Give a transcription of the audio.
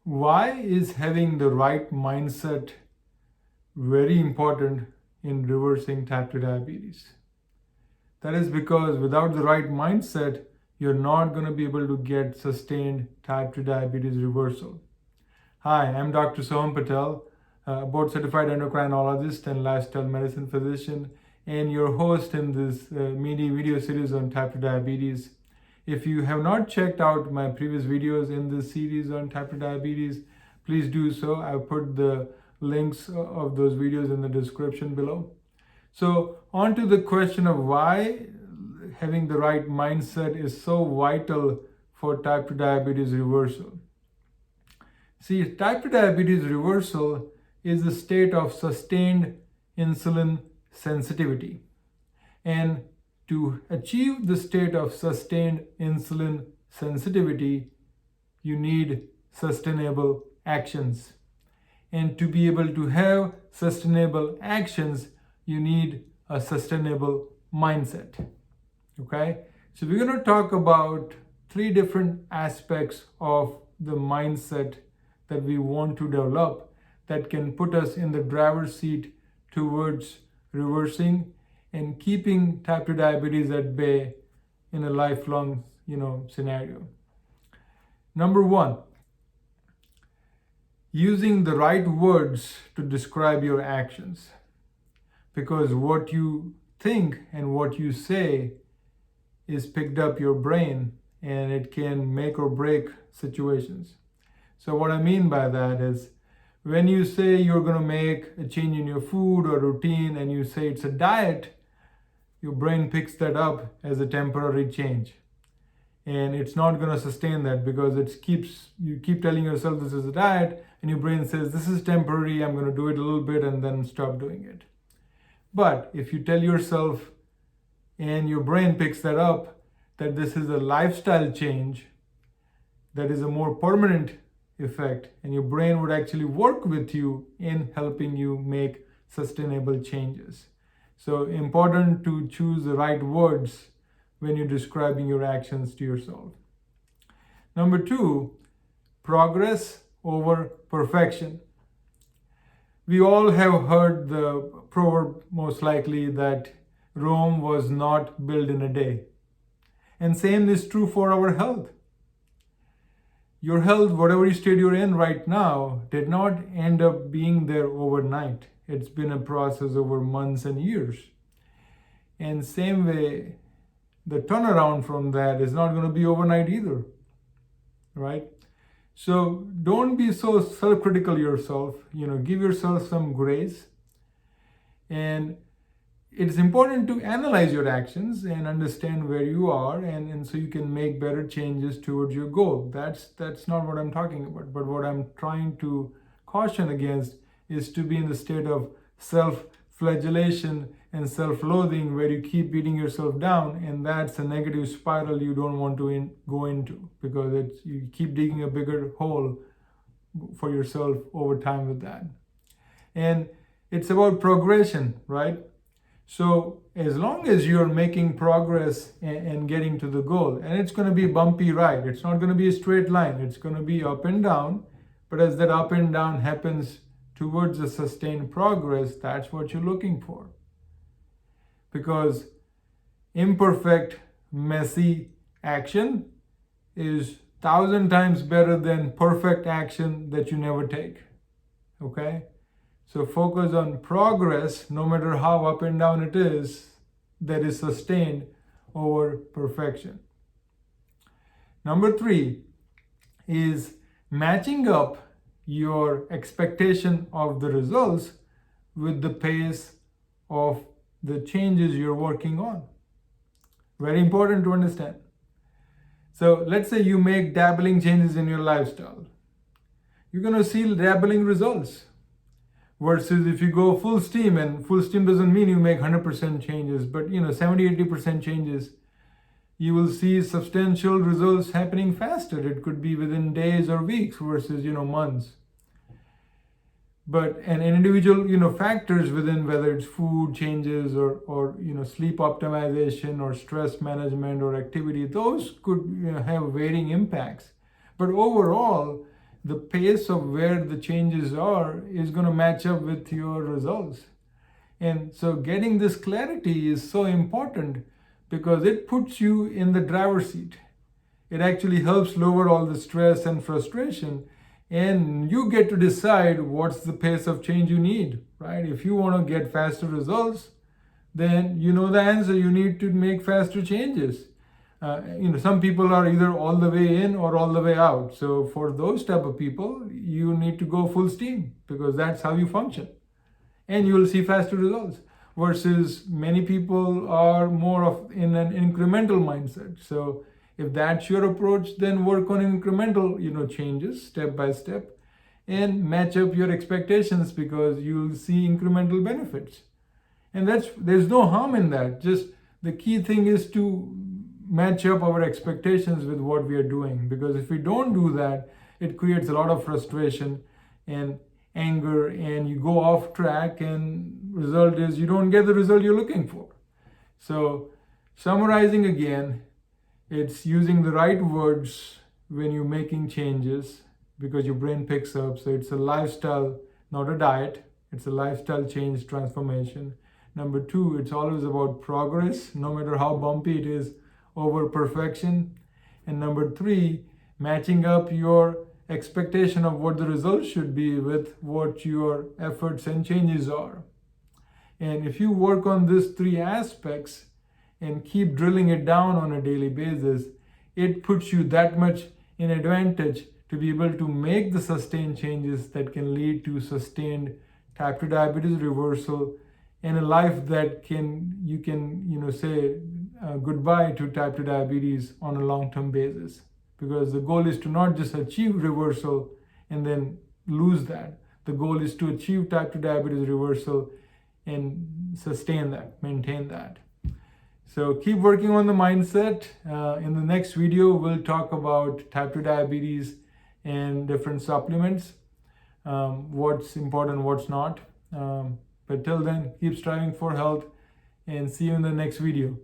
Why is having the right mindset very important in reversing type 2 diabetes? That is because without the right mindset, you're not going to be able to get sustained type 2 diabetes reversal. Hi, I'm Dr. Soham Patel, board certified endocrinologist and lifestyle medicine physician, and your host in this mini video series on type 2 diabetes. If you have not checked out my previous videos in this series on type 2 diabetes, please do so. I've put the links of those videos in the description below. So on to the question of why having the right mindset is so vital for type 2 diabetes reversal. See, type 2 diabetes reversal is a state of sustained insulin sensitivity. And to achieve the state of sustained insulin sensitivity, you need sustainable actions. And to be able to have sustainable actions, you need a sustainable mindset. Okay? So we're going to talk about 3 different aspects of the mindset that we want to develop that can put us in the driver's seat towards reversing and keeping type 2 diabetes at bay in a lifelong, scenario. Number 1, using the right words to describe your actions. Because what you think and what you say is picked up your brain, and it can make or break situations. So what I mean by that is, when you say you're going to make a change in your food or routine and you say it's a diet, your brain picks that up as a temporary change. And it's not going to sustain that because you keep telling yourself this is a diet, and your brain says this is temporary, I'm going to do it a little bit and then stop doing it. But if you tell yourself, and your brain picks that up, that this is a lifestyle change that is a more permanent effect, and your brain would actually work with you in helping you make sustainable changes. So important to choose the right words when you're describing your actions to yourself. Number 2, progress over perfection. We all have heard the proverb, most likely, that Rome was not built in a day. And same is true for our health. Your health, whatever state you're in right now, did not end up being there overnight. It's been a process over months and years. And same way, the turnaround from that is not going to be overnight either, right? So don't be so self-critical yourself. Give yourself some grace. And it's important to analyze your actions and understand where you are, and so you can make better changes towards your goal. That's not what I'm talking about. But what I'm trying to caution against is to be in the state of self-flagellation and self-loathing, where you keep beating yourself down, and that's a negative spiral you don't want to go into, because you keep digging a bigger hole for yourself over time with that. And it's about progression, right? So as long as you're making progress and getting to the goal, and it's going to be a bumpy ride, it's not going to be a straight line, it's going to be up and down, but as that up and down happens towards a sustained progress, that's what you're looking for. Because imperfect, messy action is 1,000 times better than perfect action that you never take. Okay? So focus on progress, no matter how up and down it is, that is sustained over perfection. Number 3 is matching up your expectation of the results with the pace of the changes you're working on. Very important to understand. So let's say you make dabbling changes in your lifestyle. You're going to see dabbling results. Versus if you go full steam, and full steam doesn't mean you make 100% changes, but 70-80% changes, you will see substantial results happening faster. It could be within days or weeks versus months. But an individual factors within, whether it's food changes or sleep optimization or stress management or activity, those could have varying impacts. But overall, the pace of where the changes are is going to match up with your results. And so getting this clarity is so important because it puts you in the driver's seat. It actually helps lower all the stress and frustration, and you get to decide what's the pace of change you need, right? If you want to get faster results, then you know the answer. You need to make faster changes. Some people are either all the way in or all the way out. So for those type of people, you need to go full steam because that's how you function, and you will see faster results. Versus many people are more of in an incremental mindset. So if that's your approach, then work on incremental, changes step by step, and match up your expectations because you'll see incremental benefits. And there's no harm in that. Just the key thing is to match up our expectations with what we are doing, because if we don't do that, it creates a lot of frustration and anger, and you go off track, and result is you don't get the result you're looking for. So summarizing again, it's using the right words when you're making changes because your brain picks up. So it's a lifestyle, not a diet. It's a lifestyle change transformation. Number two, it's always about progress, no matter how bumpy it is, over perfection. And number three, matching up your expectation of what the results should be with what your efforts and changes are. And if you work on these three aspects and keep drilling it down on a daily basis, it puts you that much in advantage to be able to make the sustained changes that can lead to sustained type 2 diabetes reversal and a life that you can say goodbye to type 2 diabetes on a long-term basis. Because the goal is to not just achieve reversal and then lose that. The goal is to achieve type 2 diabetes reversal and sustain that, maintain that. So keep working on the mindset. In the next video, we'll talk about type 2 diabetes and different supplements, what's important, what's not. But till then, keep striving for health, and see you in the next video.